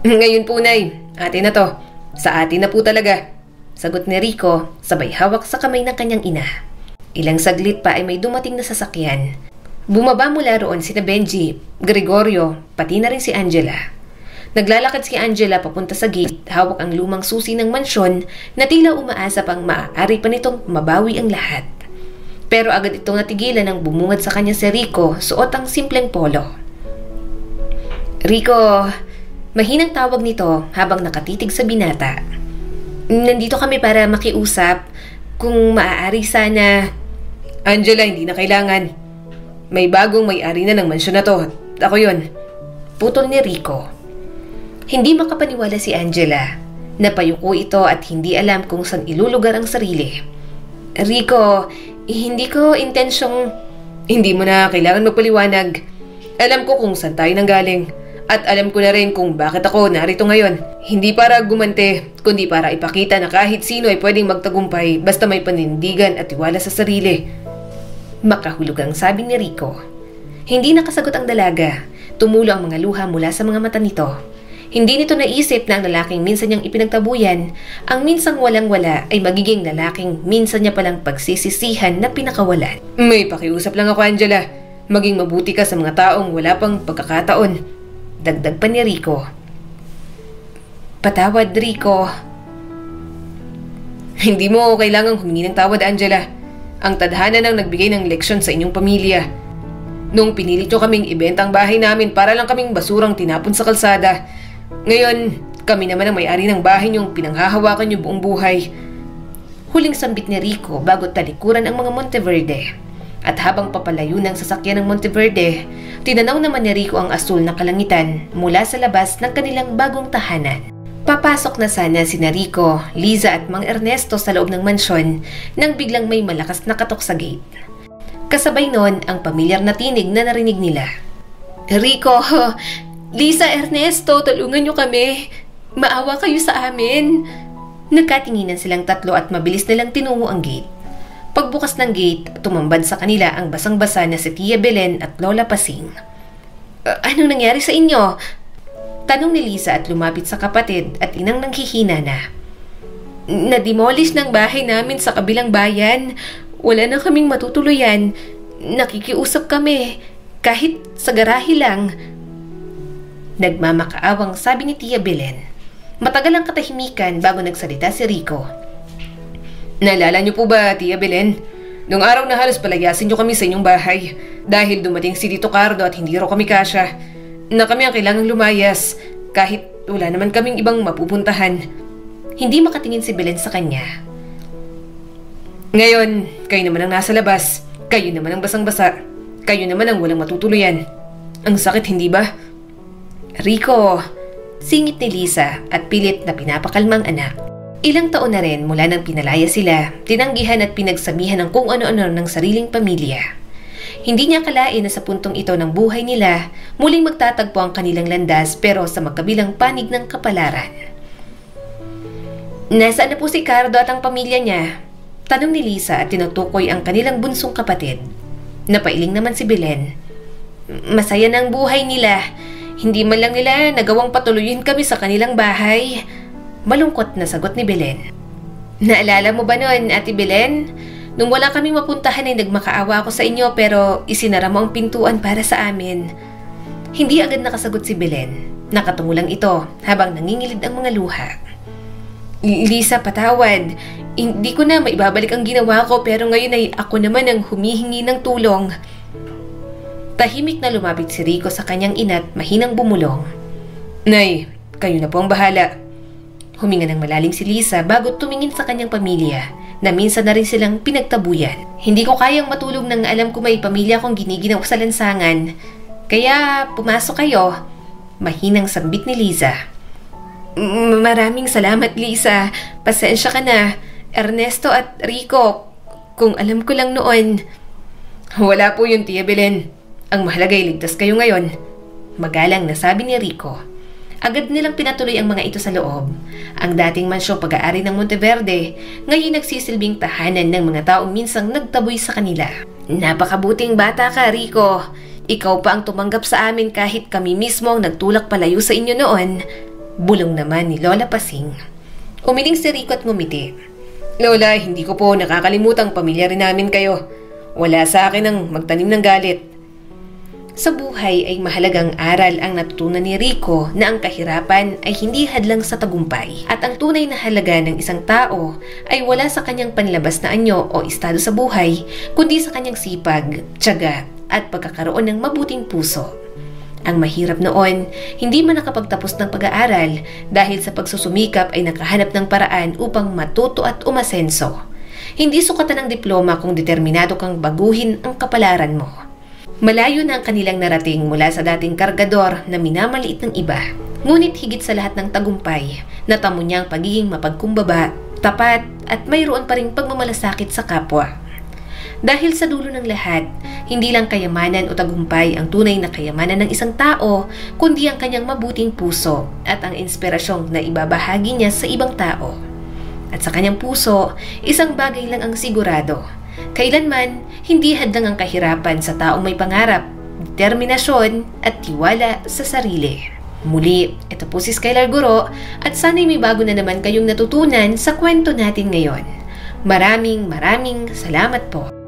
Ngayon po, Nay. Atin na to. Sa atin na po talaga.
Sagot ni Rico, sabay hawak sa kamay ng kanyang ina. Ilang saglit pa ay may dumating na sasakyan. Bumaba mula roon sina Benji, Gregorio, pati na rin si Angela. Naglalakad si Angela papunta sa gate, hawak ang lumang susi ng mansyon na tila umaasa pang maaari pa nitong mabawi ang lahat. Pero agad itong natigilan nang bumungad sa kanya si Rico, suot ang simpleng polo. Rico, mahinang tawag nito habang nakatitig sa binata. Nandito kami para makiusap. Kung maaari sana...
Angela, hindi na kailangan. May bagong may-ari na ng mansyon na to. Ako yun.
Putol ni Rico. Hindi makapaniwala si Angela. Napayuko ito at hindi alam kung saan ilulugar ang sarili. Rico, hindi ko intensyong...
Hindi mo na kailangan magpaliwanag. Alam ko kung saan tayo nanggaling. At alam ko na rin kung bakit ako narito ngayon. Hindi para gumante, kundi para ipakita na kahit sino ay pwedeng magtagumpay basta may panindigan at tiwala sa sarili.
Makahulog ang sabi ni Rico. Hindi nakasagot ang dalaga. Tumulo ang mga luha mula sa mga mata nito. Hindi nito naisip na ang lalaking minsan niyang ipinagtabuyan, ang minsang walang-wala ay magiging lalaking minsan niya palang pagsisisihan na pinakawalan.
May pakiusap lang ako, Angela. Maging mabuti ka sa mga taong wala pang pagkakataon.
Dagdag pa ni Rico. Patawad, Rico.
Hindi mo kailangang humingi ng tawad, Angela. Ang tadhana nang nagbigay ng leksyon sa inyong pamilya. Nung pinilit nyo kaming ibenta ang bahay namin para lang kaming basurang tinapon sa kalsada. Ngayon, kami naman ang may-ari ng bahay niyong pinanghahawakan niyo buong buhay.
Huling sambit ni Rico bago talikuran ang mga Monteverde. At habang papalayo ng sasakyan ng Monteverde, tinanaw naman ni Rico ang asul na kalangitan mula sa labas ng kanilang bagong tahanan. Papasok na sana sina Rico, Liza at Mang Ernesto sa loob ng mansyon nang biglang may malakas na katok sa gate. Kasabay noon ang pamilyar na tinig na narinig nila. Rico, Liza, Ernesto, tulungan niyo kami. Maawa kayo sa amin. Nagkatinginan silang tatlo at mabilis nilang tinungo ang gate. Pagbukas ng gate, tumambad sa kanila ang basang-basa na si Tia Belen at Lola Pasing. Anong nangyari sa inyo? Tanong ni Liza at lumapit sa kapatid at inang nanghihina na. Nademolish ng bahay namin sa kabilang bayan. Wala na kaming matutuluyan. Nakikiusap kami. Kahit sa garahe lang. Nagmamakaawang sabi ni Tia Belen. Matagal ang katahimikan bago nagsalita si Rico.
Naalala niyo po ba, Tia Belen? Nung araw na halos palayasin niyo kami sa inyong bahay dahil dumating si Tito Cardo at hindi raw kami kasya. Na kami ang kailangang lumayas kahit wala naman kaming ibang mapupuntahan.
Hindi makatingin si Belen sa kanya.
Ngayon, kayo naman ang nasa labas. Kayo naman ang basang-basa. Kayo naman ang walang matutuluyan. Ang sakit, hindi ba?
Rico, singit ni Liza at pilit na pinapakalmang anak. Ilang taon na rin mula nang pinalaya sila, tinanggihan at pinagsamihan ng kung ano-ano ng sariling pamilya. Hindi niya akalain na sa puntong ito ng buhay nila, muling magtatagpo ang kanilang landas pero sa magkabilang panig ng kapalaran. Nasaan na po si Cardo at ang pamilya niya? Tanong ni Liza at tinutukoy ang kanilang bunsong kapatid. Napailing naman si Belen. Masaya na ang buhay nila. Hindi man lang nila nagawang patuloyin kami sa kanilang bahay. Malungkot na sagot ni Belen. Naalala mo ba noon, Ate Belen? Nung wala kaming mapuntahan ay nagmakaawa ako sa inyo pero isinara mo ang pintuan para sa amin. Hindi agad nakasagot si Belen. Nakatungo lang ito habang nangingilid ang mga luha. Lisa, patawad. Hindi ko na maibabalik ang ginawa ko pero ngayon ay ako naman ang humihingi ng tulong. Tahimik na lumapit si Rico sa kanyang ina at mahinang bumulong.
Nay, kayo na po ang bahala.
Huminga ng malalim si Liza bago tumingin sa kanyang pamilya na minsan na rin silang pinagtabuyan. Hindi ko kayang matulog nang alam ko may pamilya akong giniginaw sa lansangan. Kaya pumasok kayo. Mahinang sambit ni Liza. Maraming salamat, Liza. Pasensya ka na. Ernesto at Rico, kung alam ko lang noon.
Wala po yun, Tia Belen. Ang mahalaga ay ligtas kayo ngayon.
Magalang na sabi ni Rico. Agad nilang pinatuloy ang mga ito sa loob. Ang dating mansyong pag-aari ng Monteverde, ngayon nagsisilbing tahanan ng mga taong minsang nagtaboy sa kanila. Napakabuting bata ka, Rico. Ikaw pa ang tumanggap sa amin kahit kami mismo ang nagtulak palayo sa inyo noon. Bulong naman ni Lola Pasing. Umiling si Rico at ngumiti.
Lola, hindi ko po nakakalimutang pamilya rin namin kayo. Wala sa akin ang magtanim ng galit.
Sa buhay ay mahalagang aral ang natutunan ni Rico na ang kahirapan ay hindi hadlang sa tagumpay at ang tunay na halaga ng isang tao ay wala sa kanyang panlabas na anyo o estado sa buhay kundi sa kanyang sipag, tiyaga at pagkakaroon ng mabuting puso. Ang mahirap noon, hindi man nakapagtapos ng pag-aaral dahil sa pagsusumikap ay nakahanap ng paraan upang matuto at umasenso. Hindi sukatan ng diploma kung determinado kang baguhin ang kapalaran mo. Malayo na ang kanilang narating mula sa dating kargador na minamaliit ng iba. Ngunit higit sa lahat ng tagumpay, natamo niya ang pagiging mapagkumbaba, tapat at mayroon pa ring pagmamalasakit sa kapwa. Dahil sa dulo ng lahat, hindi lang kayamanan o tagumpay ang tunay na kayamanan ng isang tao, kundi ang kanyang mabuting puso at ang inspirasyong na ibabahagi niya sa ibang tao. At sa kanyang puso, isang bagay lang ang sigurado. Kailanman, hindi hadlang ang kahirapan sa taong may pangarap, determinasyon at tiwala sa sarili. Muli, ito po si Skylar Guro at sana'y may bago na naman kayong natutunan sa kwento natin ngayon. Maraming salamat po.